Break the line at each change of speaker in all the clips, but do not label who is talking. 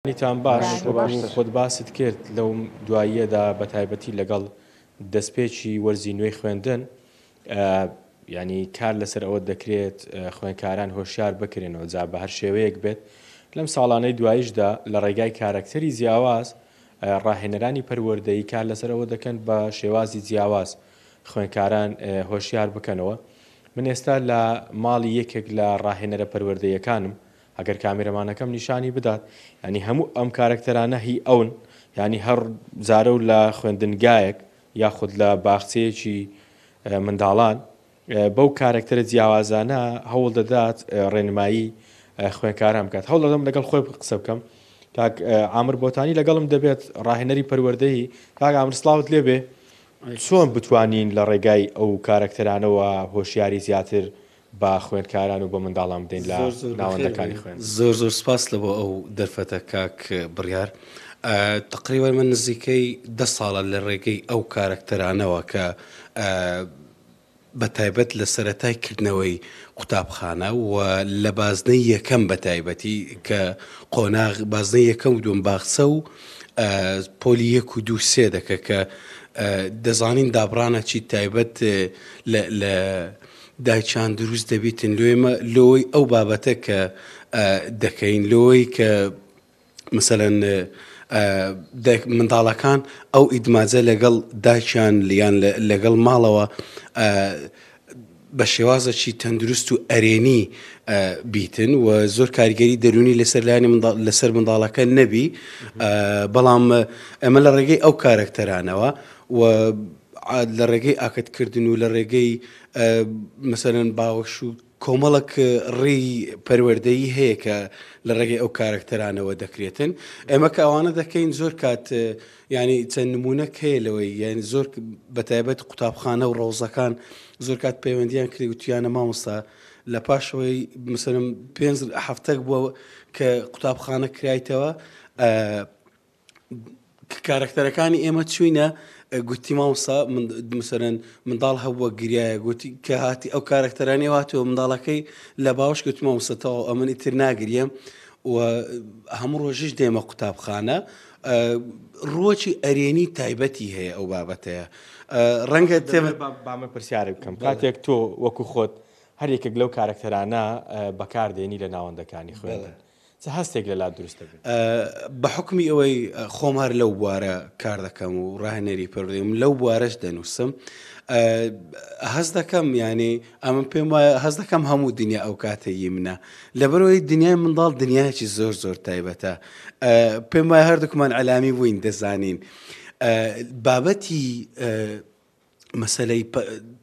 نیتان باش
باش
وەکو خۆت باست کرد لەو دواییەدا بە تایبەتی لەگەڵ دەستپێکی وەرزی نوێی خوێندن ینی کار لەسەر ئەوە دەکرێت خوێندکاران هۆشیار بکرێنەوە جا بە هەر شێوەیەک بێت لەم ساڵانەی دواییشدا لە ڕێگای کارکتەری جیاواز ڕاهێنەرانی پەروەردەیی کار لەسەر ئەوە دەکەن بە شێوازی جیاواز خوێندکاران هۆشیار بکەنەوە. من ئێستا لە ماڵی یەکێک لە ڕاهێنەرە پەروەردەیەکانم ئەگەر کامێرەمانەکەم نیشانی بدات ینی هەموو ئەم کارکتەرانە هی ئەون ینی هەر جارە و لە خوێندنگایەک یاخود لە باخچەیەکی منداڵان بەو کارکتەرە جیاوازانە هەوڵ دەدات ڕێنمایی خوێندکاران بکات. هەوڵ دەدەم لەگەڵ خۆی قسە بکەم. کاک عامر بۆتانی لەگەڵم دەبێت ڕاهێنەری پەروەردەیی. کاک عامر سڵاوت لێبێ، چۆن بتوانین لە ڕێگای ئەو کارکتەرانەوە هۆشیاری زیاتر با خوێندکاران و بە منداڵان بدەین لە ناوەندەکانی خوێن؟
زۆر سپاس لەبۆ ئەو دەرفەتە کاک بڕیار. تقریبا من نزیکەی 10 ساڵە لە ڕێگەی ئەو کارکتەرانەوە کە بە تایبەت لە سەرەتای کردنەوەی قوتابخانە و لە بازنەی یەکەم بە تایبەتی کە قۆناغ بازنەی یەکەم و دوم باخچە و پۆلی 1 و 2 و 3 دەکە کە دەزانین دابڕانە چی تایبەت لە دایکان دروست دەبیتن لۆی ئەو بابەتە کە دەکەین لۆی کە مثلەن منداڵەکان ئەو ئیدماجە لەگەڵ دایکیان لیان لەگەڵ ماڵەوە بە شێوازەکی تەندروست و ئەرێنی بیتن و زۆر کاریگەری دەرونی لەسەر منداڵەکە نەبی، بەڵام ئەمە لە ڕێگەی ئەو کارکتەرانەوە و لە ڕێگەی ئاکتکردن و لە ڕێگەی مثلەن باوەش و کۆمەڵک ڕێی پەروەردەیی هەیە کە لە ڕێگەی ئەو کارکتەرانەوە دەکرێتن. ئێمە کە ئەوانە دەکەین زۆر کات ینی چەند نمونەک هەیە لەوەی یعنی زۆر بە تایبەت قوتابخانە و ڕۆژەکان زۆر کات پەیوەندیان کردی وتیانە مامۆستا لە پاشەوەی مثلەن 5 هەفتەک بووە کە قوتابخانە کرایتەوە کارکتەرەکانی ئێمە چوینە گوتی مامۆستا مثلەن منداڵ هەبووە گریایە گوتی کە هاتی ئەو کارکتەرانی هاتووە منداڵەکەی لە باوەش گوتی مامۆستا تەواو ئەمن ئیتر ناگریم و هەموو ڕۆژیش دێمە قوتابخانە. ڕۆکی ئەرێنی تایبەتی هەیە ئەو بابەتەیە. ڕەنگە
بامە پرسیارە بکەم کاتێک تۆ وەکو خۆت هەرێکێک لەو کارکتەرانە بەکاردێنی لە ناوەندەکانی خوێندن چ هەستێک لەلا دروستە بێت؟
بە حکمی ئەوەی خۆم هەر لەو بوارە کار دەکەم و ڕاهێنەری پەروەردەیم لەو بوارەش دەنووسم هەست دەکەم ینی ئەمە پێم وایە هەست دەکەم هەموو دنیا ئەو کاتەیی منە لەبەرەوەی دنیای منداڵ دنیایکی زۆر تایبەتە. پێم وایە هەردووکمان عەلامی بووین دەزانین بابەتی مەسەلەی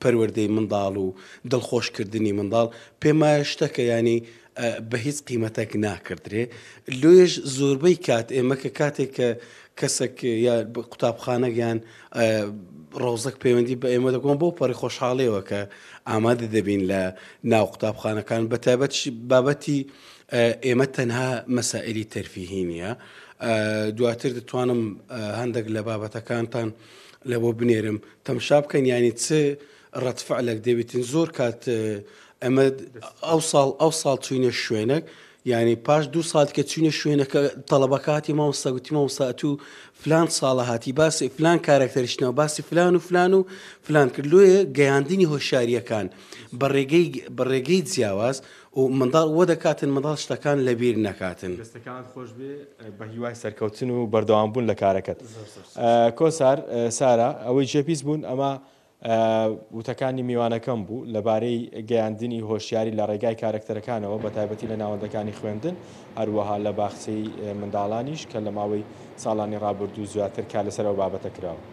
پەروەردەی منداڵ و دڵخۆشکردنی منداڵ پێم وایە شتەکە ینی بە هیچ قیمەتێک ناکردرێ. لۆیش زۆربەی کات ئێمە کە کاتێک کە کەسێک یا قوتابخانەگەیان ڕۆژێک پەیوەندی بە ئێمە دەکۆن بۆ پەڕی خۆشحاڵیەوە کە ئامادە دەبین لە ناو قوتابخانەکان بە تایبەت بابەتی ئێمە تەنها مەسائلی تەرفیهی نییە. دواتر دەتوانم هەندێک لە بابەتەکانتان لەبۆ بنێرم تەماشا بکەین ینی چ ڕەتفعلێک دەبێتن. زۆر کات ئەمە ئەو ساڵ چوینە شوێنێک ینی پاش 2 ساڵ کە چوینە شوێنەکە تەڵەبەکاتی مامۆستا گوتی مامۆستا تو فلان ساڵە هاتی باسی فلان کارکتەریشتنەوە باسی فلان و فلان کرد. لۆیە گەیاندنی هۆشیاریەکان بە ڕێگەی جیاواز و منداڵ وە دەکاتن منداڵ شتەکان لەبیر نەکاتن.
دەستەکان خۆش بێ بە هیوای سەرکەوتن و بەردەوامبوون لە کارەکەت. کۆسار سارا ئەوەی جێپیس بوون ئەمە وتەکانی میوانەکەم بوو لەبارەی گەیاندنی هۆشیاری لە ڕێگای کارکتەرەکانەوە بە تایبەتی لە ناوەندەکانی خوێندن هەروەها لە باخچەی منداڵانیش کە لە ماوەی ساڵانی ڕابردوو زیاتر کار لەسەر ئەو بابەتە کراوە.